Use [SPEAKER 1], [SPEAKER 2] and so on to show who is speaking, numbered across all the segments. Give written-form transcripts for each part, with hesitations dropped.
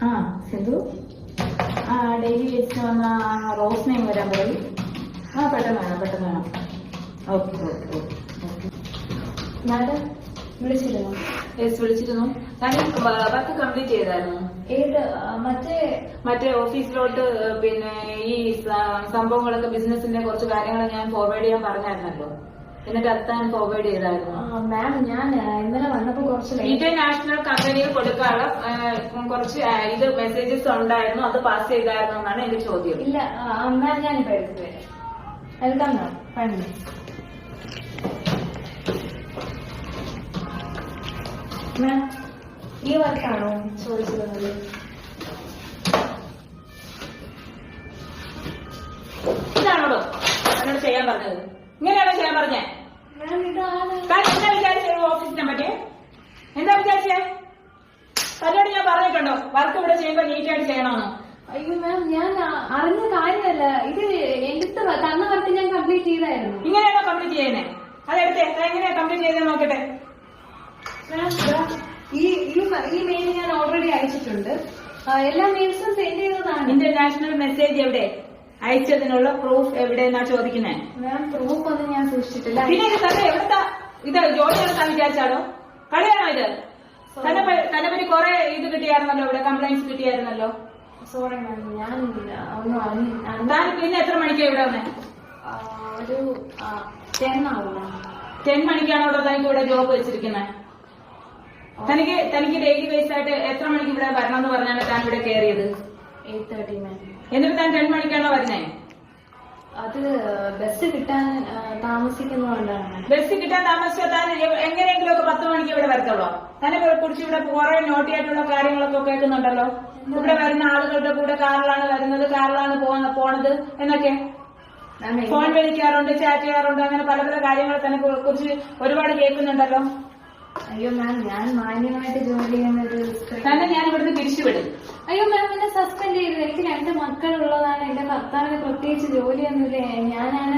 [SPEAKER 1] ആ Sindhu, daily waste വന്ന rose name വരാൻ പോയി. പെട്ടെന്ന് വേണം. ഓക്കെ.
[SPEAKER 2] മാഡം വിളിച്ചിരുന്നു?
[SPEAKER 1] യെസ്, വിളിച്ചിരുന്നു. ഞാൻ വർക്ക് കംപ്ലീറ്റ് ചെയ്തായിരുന്നു.
[SPEAKER 2] ഏത്?
[SPEAKER 1] മറ്റേ ഓഫീസിലോട്ട് പിന്നെ ഈ സംഭവങ്ങളൊക്കെ ബിസിനസിന്റെ കുറച്ച് കാര്യങ്ങൾ ഞാൻ ഫോർവേഡ് ചെയ്യാൻ പറഞ്ഞായിരുന്നല്ലോ, എന്നിട്ട് അത് ഞാൻ ഫോർവേഡ് ചെയ്തായിരുന്നു.
[SPEAKER 2] മാം, ഞാൻ ഇന്നലെ വന്നപ്പോ കുറച്ച്
[SPEAKER 1] ഇന്റർനാഷണൽ കമ്പനിയിൽ കൊടുക്കാനുള്ള കുറച്ച് ഇത് മെസ്സേജസ് ഉണ്ടായിരുന്നു, അത് പാസ് ചെയ്തായിരുന്നു എന്നാണ് എന്റെ ചോദ്യം.
[SPEAKER 2] ഇല്ല മാം, ഞാനിപ്പോ എടുത്തു വരാം. വെൽക്കം മാം. ഫൈനലി മാം, ഈ വർക്കാണോ ചോദിച്ചിരുന്നത്?
[SPEAKER 1] ഇതാണോടോ എന്നോട് ചെയ്യാൻ പറഞ്ഞത്? ഇങ്ങനെയാണോ ചെയ്യാൻ പറഞ്ഞേ?
[SPEAKER 2] മാം, ഇതാണ്.
[SPEAKER 1] എന്താ വിചാരിച്ചത് ഓഫീസിനെ പറ്റി? എന്താ വിചാരിച്ചേ? തന്നോട് ഞാൻ പറഞ്ഞിട്ടുണ്ടോ വർക്ക് ഇവിടെ ചെയ്യുമ്പോ നീറ്റായിട്ട് ചെയ്യണമെന്ന്?
[SPEAKER 2] അയ്യോ മാം, ഞാൻ അറിഞ്ഞ കാര്യമല്ല. ഇത് എടുത്ത് തന്ന വർക്ക് ഞാൻ കംപ്ലീറ്റ് ചെയ്തായിരുന്നു.
[SPEAKER 1] ഇങ്ങനെയാണോ കംപ്ലീറ്റ് ചെയ്യുന്നേ? അതെടുത്തേ, എങ്ങനെയാ കംപ്ലീറ്റ് ചെയ്തത് നോക്കട്ടെ.
[SPEAKER 2] ഈ മെയിൽ ഞാൻ ഓൾറെഡി അയച്ചിട്ടുണ്ട്. എല്ലാ മെയിൽസും സെൻഡ് ചെയ്തതാണ്.
[SPEAKER 1] ഇന്റർനാഷണൽ മെസ്സേജ് എവിടെ? അയച്ചതിനുള്ള പ്രൂഫ് എവിടെയെന്നാ ചോദിക്കുന്നേ?
[SPEAKER 2] മാം, പ്രൂഫ് ഒന്നും ഞാൻ സൂക്ഷിച്ചിട്ടില്ല.
[SPEAKER 1] പിന്നെ ഇത് തന്നെ എവിടുത്താ? ഇത് ജോലി നടത്താൻ വിചാരിച്ചാലോ? കളിയാണോ ഇത്? തന്നെ പറ്റി കുറെ ഇത് കിട്ടിയായിരുന്നല്ലോ, ഇവിടെ കംപ്ലൈന്റ്സ് കിട്ടിയായിരുന്നല്ലോ.
[SPEAKER 2] സോറി മാം, ഞാൻ ഒന്നും
[SPEAKER 1] താൻ പിന്നെ എത്ര മണിക്കാ ഇവിടെ വന്നേ?
[SPEAKER 2] ഒരു 10 ആവും.
[SPEAKER 1] 10 മണിക്കാണോ ഇവിടെ തനിക്ക് ഇവിടെ ജോബ് വെച്ചിരിക്കുന്നത്? തനിക്ക് ഡെയിലി ബേസ് ആയിട്ട് എത്ര മണിക്ക് ഇവിടെ വരണം എന്ന് പറഞ്ഞാണ് താൻ ഇവിടെ കയറിയത്?
[SPEAKER 2] 8:30 മാം.
[SPEAKER 1] എന്നിട്ട് താൻ 10 മണിക്കാണോ വരുന്നേ?
[SPEAKER 2] അത് ബസ് കിട്ടാൻ താമസിക്കുന്നതുകൊണ്ടാണ്.
[SPEAKER 1] ബസ് കിട്ടാൻ താമസിച്ചാൽ താൻ എങ്ങനെയെങ്കിലും ഒക്കെ 10 മണിക്ക് ഇവിടെ വരത്തുള്ളൂ. തന്നെ കുറിച്ച് ഇവിടെ കുറെ നോട്ടിയായിട്ടുള്ള കാര്യങ്ങളൊക്കെ കേൾക്കുന്നുണ്ടല്ലോ. ഇവിടെ വരുന്ന ആളുകളുടെ കൂടെ കാറിലാണ് വരുന്നത്, കാറിലാണ് പോണത് എന്നൊക്കെ ഫോൺ വിളിക്കാറുണ്ട്, ചാറ്റ് ചെയ്യാറുണ്ട്, അങ്ങനെ പല പല കാര്യങ്ങൾ തന്നെ കുറിച്ച് ഒരുപാട് കേൾക്കുന്നുണ്ടല്ലോ.
[SPEAKER 2] അയ്യോ മാം, ഞാൻ മാന്യമായിട്ട് ജോലി ചെയ്യുന്ന ഒരു
[SPEAKER 1] തന്നെ ഞാൻ ഇവിടുന്ന് പിരിച്ചുവിടും.
[SPEAKER 2] അയ്യോ മാം, എന്നെ സസ്പെൻഡ് ചെയ്തു. എനിക്ക് 2 മക്കളുള്ളതാണ്. എന്റെ ഭർത്താവിന് പ്രത്യേകിച്ച് ജോലിയൊന്നുമില്ല. ഞാനാണ്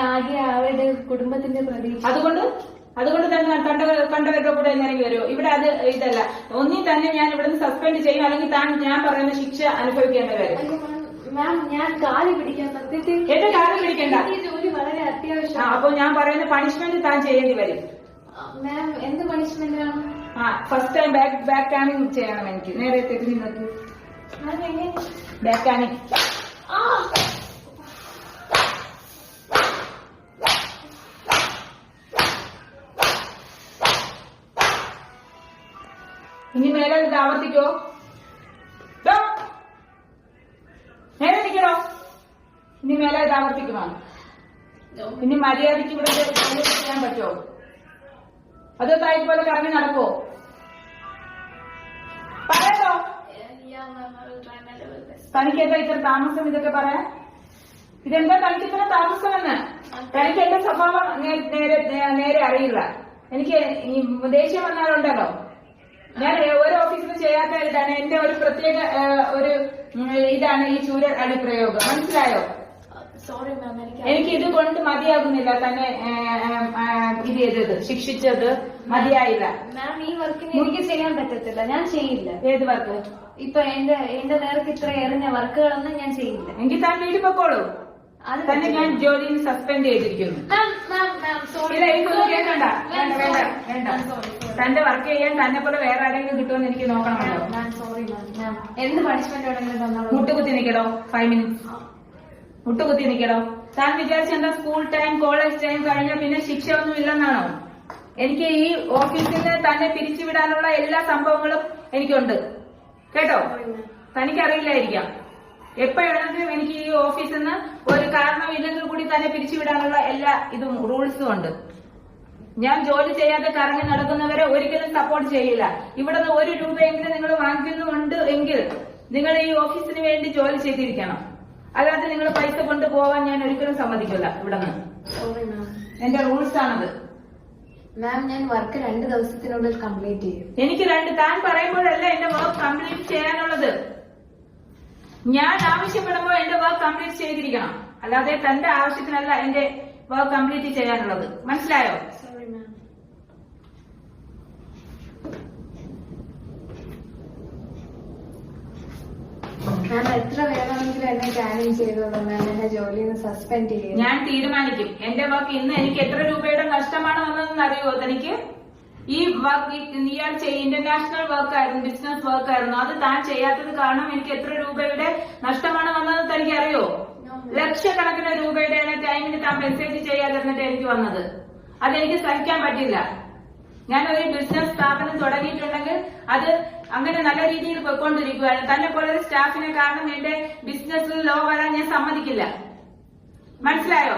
[SPEAKER 2] ആകെ അവരുടെ കുടുംബത്തിന്റെ പ്രതീക്ഷ.
[SPEAKER 1] അതുകൊണ്ട് തന്നെ കണ്ടവരുടെ കൂടെ ഇറങ്ങി വരുമോ? ഇവിടെ അത് ഇതല്ല. ഒന്നി തന്നെ ഞാൻ ഇവിടുന്ന് സസ്പെൻഡ് ചെയ്യും, അല്ലെങ്കിൽ താൻ ഞാൻ പറയുന്ന ശിക്ഷ അനുഭവിക്കേണ്ടി വരും.
[SPEAKER 2] മാം, ഞാൻ കാല് പിടിക്കാൻ സത്യത്തിൽ
[SPEAKER 1] എന്റെ കാല് പിടിക്കണ്ട.
[SPEAKER 2] ഈ ജോലി വളരെ അത്യാവശ്യം.
[SPEAKER 1] അപ്പൊ ഞാൻ പറയുന്ന പണിഷ്മെന്റ് താൻ ചെയ്യേണ്ടി വരും.
[SPEAKER 2] മാം, എന്ത് പണിഷ്മെന്റ് ആണ്?
[SPEAKER 1] ഫസ്റ്റ് ടൈം ബാക്ക് കാമിങ് ചെയ്യണം. എനിക്ക് നേരെ തെറ്റി നോക്കി ബാക്ക് കാമിങ്. ഇനി മേലെ ഇത് ആവർത്തിക്കോ? നേരെ നിൽക്കണോ? ഇനി മേലെ ഇത് ആവർത്തിക്കുമോ? ഇനി മര്യാദയ്ക്ക് ഇവിടെ ചെയ്യാൻ പറ്റുമോ? അത് തായ്ക്ക് പോലെ കറങ്ങി നടക്കോ? പറയട്ടോ. തനിക്കെന്താ ഇത്ര താമസം ഇതൊക്കെ പറയാൻ? ഇതെന്താ തനിക്ക് ഇത്ര താമസമെന്ന്? തനിക്ക് എന്റെ സ്വഭാവം നേരെ അറിയില്ല. എനിക്ക് ഈ ദേഷ്യം വന്നാലുണ്ടല്ലോ, ഞാൻ ഒരു ഓഫീസിൽ ചെയ്യാത്ത ഇതാണ് എന്റെ ഒരു പ്രത്യേക ഒരു ഇതാണ് ഈ ചൂര അടിപ്രയോഗം. മനസ്സിലായോ?
[SPEAKER 2] സോറി മാം,
[SPEAKER 1] എനിക്ക് ഇത് കൊണ്ട് മതിയാകുന്നില്ല. തന്നെ ഇത് ചെയ്തത്, ശിക്ഷിച്ചത് മതിയായില്ല.
[SPEAKER 2] മാം, ഈ വർക്കിന് എനിക്ക് ചെയ്യാൻ പറ്റത്തില്ല. ഞാൻ ചെയ്യില്ല.
[SPEAKER 1] ഏത് വർക്ക്?
[SPEAKER 2] ഇപ്പൊ എന്റെ നേർക്ക് ഇത്ര എറിഞ്ഞ വർക്കുകളൊന്നും ഞാൻ ചെയ്യില്ല.
[SPEAKER 1] എങ്കിൽ താൻ വീട്ടിൽ പൊക്കോളൂ. അത് തന്നെ ഞാൻ ജോലിയിൽ സസ്പെൻഡ് ചെയ്തിരിക്കുന്നു. ഇല്ല, എനിക്കൊന്നും കേൾക്കണ്ട. വേണ്ട. തന്റെ വർക്ക് ചെയ്യാൻ തന്നെ പോലെ വേറെ ആരെങ്കിലും കിട്ടുമെന്ന് എനിക്ക് നോക്കണമല്ലോ.
[SPEAKER 2] സോറി മാം, എന്ത് പണിഷ്മെന്റ് വേണമെങ്കിലും തന്നോളൂ.
[SPEAKER 1] മുട്ടുകുത്തി നിൽക്കടോ. 5 മിനിറ്റ്സ് മുട്ടുകുത്തി നിൽക്കടോ. താൻ വിചാരിച്ചെന്താ സ്കൂൾ ടൈം കോളേജ് ടൈം കഴിഞ്ഞാൽ പിന്നെ ശിക്ഷ ഒന്നും ഇല്ലെന്നാണോ? എനിക്ക് ഈ ഓഫീസിൽ നിന്ന് തന്നെ പിരിച്ചുവിടാനുള്ള എല്ലാ സംഭവങ്ങളും എനിക്കുണ്ട് കേട്ടോ. തനിക്കറിയില്ലായിരിക്കാം. എപ്പോഴാണെങ്കിലും എനിക്ക് ഈ ഓഫീസിൽ നിന്ന് ഒരു കാരണമില്ലെങ്കിൽ കൂടി തന്നെ പിരിച്ചുവിടാനുള്ള എല്ലാ ഇതും റൂൾസും ഉണ്ട്. ഞാൻ ജോലി ചെയ്യാതെ കറങ്ങി നടക്കുന്നവരെ ഒരിക്കലും സപ്പോർട്ട് ചെയ്യില്ല. ഇവിടുന്ന് 1 രൂപയെങ്കിലും നിങ്ങൾ വാങ്ങിക്കുന്നുണ്ട് എങ്കിൽ നിങ്ങൾ ഈ ഓഫീസിന് വേണ്ടി ജോലി ചെയ്തിരിക്കണം. അല്ലാതെ നിങ്ങൾ പൈസ കൊണ്ടുപോവാൻ ഞാൻ ഒരിക്കലും സമ്മതിക്കില്ല. ഇവിടുന്ന് എന്റെ റൂൾസ് ആണത്.
[SPEAKER 2] മാം, ഞാൻ വർക്ക് 2 ദിവസത്തിനുള്ളിൽ കംപ്ലീറ്റ് ചെയ്യും.
[SPEAKER 1] എനിക്ക് താൻ പറയുമ്പോഴല്ല എന്റെ വർക്ക് കംപ്ലീറ്റ് ചെയ്യാനുള്ളത്. ഞാൻ ആവശ്യപ്പെടുമ്പോൾ എന്റെ വർക്ക് കംപ്ലീറ്റ് ചെയ്തിരിക്കണം. അല്ലാതെ തന്റെ ആവശ്യത്തിനല്ല എന്റെ വർക്ക് കംപ്ലീറ്റ് ചെയ്യാനുള്ളത്. മനസ്സിലായോ?
[SPEAKER 2] Sorry ma'am. മാം എത്ര വേണമെങ്കിലും എന്നെ ചാലഞ്ച് ചെയ്തോളൂ മാം, എന്നെ ജോലിയിൽ നിന്ന് സസ്പെൻഡ് ചെയ്യും.
[SPEAKER 1] ഞാൻ തീരുമാനിക്കും. എന്റെ വർക്ക് ഇന്ന് എനിക്ക് എത്ര രൂപയുടെ നഷ്ടമാണ് വന്നതെന്ന് അറിയുമോ തനിക്ക്? ഈ വർക്ക് ഇയാൾ ഇന്റർനാഷണൽ വർക്ക് ആയിരുന്നു, ബിസിനസ് വർക്ക് ആയിരുന്നു. അത് താൻ ചെയ്യാത്തത് കാരണം എനിക്ക് എത്ര രൂപയുടെ നഷ്ടമാണ് വന്നതെന്ന് തനിക്ക് അറിയോ? ലക്ഷക്കണക്കിന് രൂപയുടെ ടൈമിന് താൻ മെസ്സേജ് ചെയ്യാതിരുന്നിട്ട് എനിക്ക് വന്നത്. അതെനിക്ക് സഹിക്കാൻ പറ്റില്ല. ഞാനൊരു ബിസിനസ് സ്ഥാപനം തുടങ്ങിയിട്ടുണ്ടെങ്കിൽ അത് അങ്ങനെ നല്ല രീതിയിൽ പോയിക്കൊണ്ടിരിക്കുകയാണ്. തന്നെ പോലെ ഒരു സ്റ്റാഫിനെ കാരണം എന്റെ ബിസിനസ്സിൽ ലോ വരാൻ ഞാൻ സമ്മതിക്കില്ല. മനസ്സിലായോ?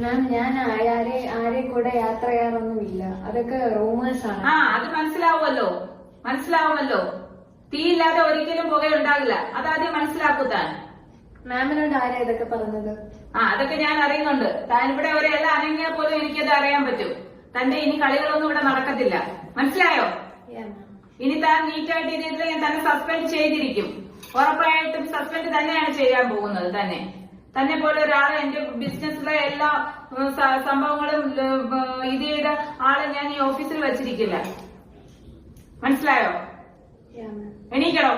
[SPEAKER 2] മാം ഞാൻ ആരെ കൂടെ യാത്ര ചെയ്യാറൊന്നുമില്ല, അതൊക്കെ റൂമേഴ്സ് ആണ്.
[SPEAKER 1] അത് മനസ്സിലാവുമല്ലോ. തീയില്ലാതെ ഒരിക്കലും പുകയുണ്ടാകില്ല. അതാദ്യം മനസ്സിലാക്കുത്താൻ.
[SPEAKER 2] മാമിനോട് ആരാ ഇതൊക്കെ പറഞ്ഞത്?
[SPEAKER 1] അതൊക്കെ ഞാൻ അറിയുന്നുണ്ട്. താൻ ഇവിടെ ഒരു ഇല അനങ്ങിയാൽ പോലും എനിക്കത് അറിയാൻ പറ്റും. തന്റെ ഇനി കളികളൊന്നും ഇവിടെ നടക്കത്തില്ല. മനസ്സിലായോ? ഇനി താൻ നീറ്റായിട്ട് ഇതിൽ ഞാൻ തന്നെ സസ്പെൻഡ് ചെയ്തിരിക്കും. ഉറപ്പായിട്ടും സസ്പെൻഡ് തന്നെയാണ് ചെയ്യാൻ പോകുന്നത്. തന്നെ പോലെ ഒരാളെ എന്റെ ബിസിനസ്സിലെ എല്ലാ സംഭവങ്ങളും ഇത് ചെയ്ത ആളെ ഞാൻ ഈ ഓഫീസിൽ വെച്ചിരിക്കില്ല. മനസ്സിലായോ? എണീക്കണോ?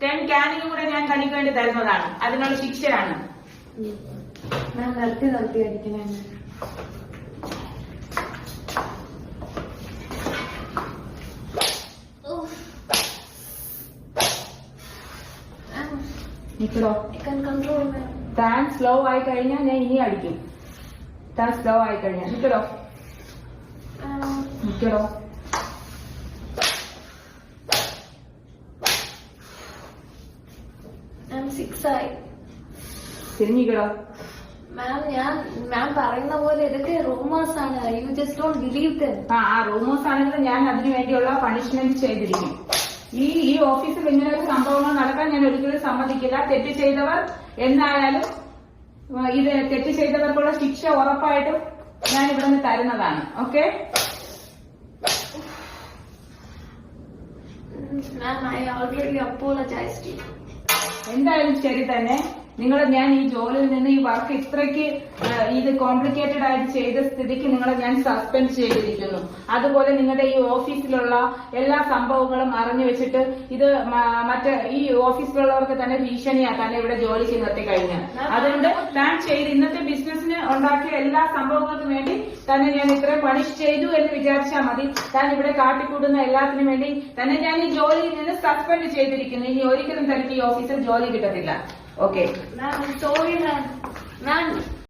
[SPEAKER 1] 10 ക്യാനിങ് കൂടെ ഞാൻ തനിക്ക് വേണ്ടി തരുന്നതാണ്. അതിനുള്ള ശിക്ഷയാണ്.
[SPEAKER 2] നിർത്തി അടിക്കണേ.
[SPEAKER 1] നിക്കടോ.
[SPEAKER 2] കൺട്രോൾ
[SPEAKER 1] താൻ സ്ലോ ആയി കഴിഞ്ഞാൽ ഞാൻ ഇനി അടിക്കും. താൻ സ്ലോ ആയി കഴിഞ്ഞാൽ നിക്കടോ. തിരിഞ്ഞിക്കടോ.
[SPEAKER 2] മാം പറയുന്ന പോലെ ഇതൊക്കെ റൂമേഴ്സ് ആണ്. You just don't believe dum.
[SPEAKER 1] ആ റൂമേഴ്സ് ആണെങ്കിൽ ഞാൻ അതിനു വേണ്ടിയുള്ള പണിഷ്മെന്റ് ചെയ്തിരിക്കും. ഈ ഓഫീസിൽ ഇങ്ങനെ ഒരു സംഭവങ്ങൾ നടക്കാൻ ഞാൻ ഒരിക്കലും സമ്മതിക്കില്ല. തെറ്റ് ചെയ്തവർ എന്തായാലും ഇത് തെറ്റ് ചെയ്തവർക്കുള്ള ശിക്ഷ ഉറപ്പായിട്ടും ഞാൻ ഇവിടെ നിന്ന് തരുന്നതാണ്. ഓക്കെ? എന്തായാലും ശരി തന്നെ. ഞാൻ ഈ ജോലിയിൽ നിന്ന് ഈ വർക്ക് ഇത്രയ്ക്ക് ഇത് കോംപ്ലിക്കേറ്റഡ് ആയിട്ട് ചെയ്ത സ്ഥിതിക്ക് നിങ്ങളെ ഞാൻ സസ്പെൻഡ് ചെയ്തിരിക്കുന്നു. അതുപോലെ നിങ്ങളുടെ ഈ ഓഫീസിലുള്ള എല്ലാ സംഭവങ്ങളും അറിഞ്ഞു വെച്ചിട്ട് ഇത് ഈ ഓഫീസിലുള്ളവർക്ക് തന്നെ ഭീഷണിയാണ് തന്നെ ഇവിടെ ജോലിക്ക് നിർത്തി കഴിഞ്ഞാൽ. അതുകൊണ്ട് താൻ ചെയ്ത് ഇന്നത്തെ ബിസിനസിന് ഉണ്ടാക്കിയ എല്ലാ സംഭവങ്ങൾക്കും വേണ്ടി തന്നെ ഞാൻ ഇത്രയും പണിഷ് ചെയ്തു എന്ന് വിചാരിച്ചാൽ മതി. താൻ ഇവിടെ കാട്ടിക്കൂടുന്ന എല്ലാത്തിനും വേണ്ടി തന്നെ ഞാൻ ഈ ജോലിയിൽ നിന്ന് സസ്പെൻഡ് ചെയ്തിരിക്കുന്നു. ഇനി ഒരിക്കലും തനിക്ക് ഈ ഓഫീസിൽ ജോലി കിട്ടത്തില്ല. ഓക്കെ?
[SPEAKER 2] Sorry ma'am.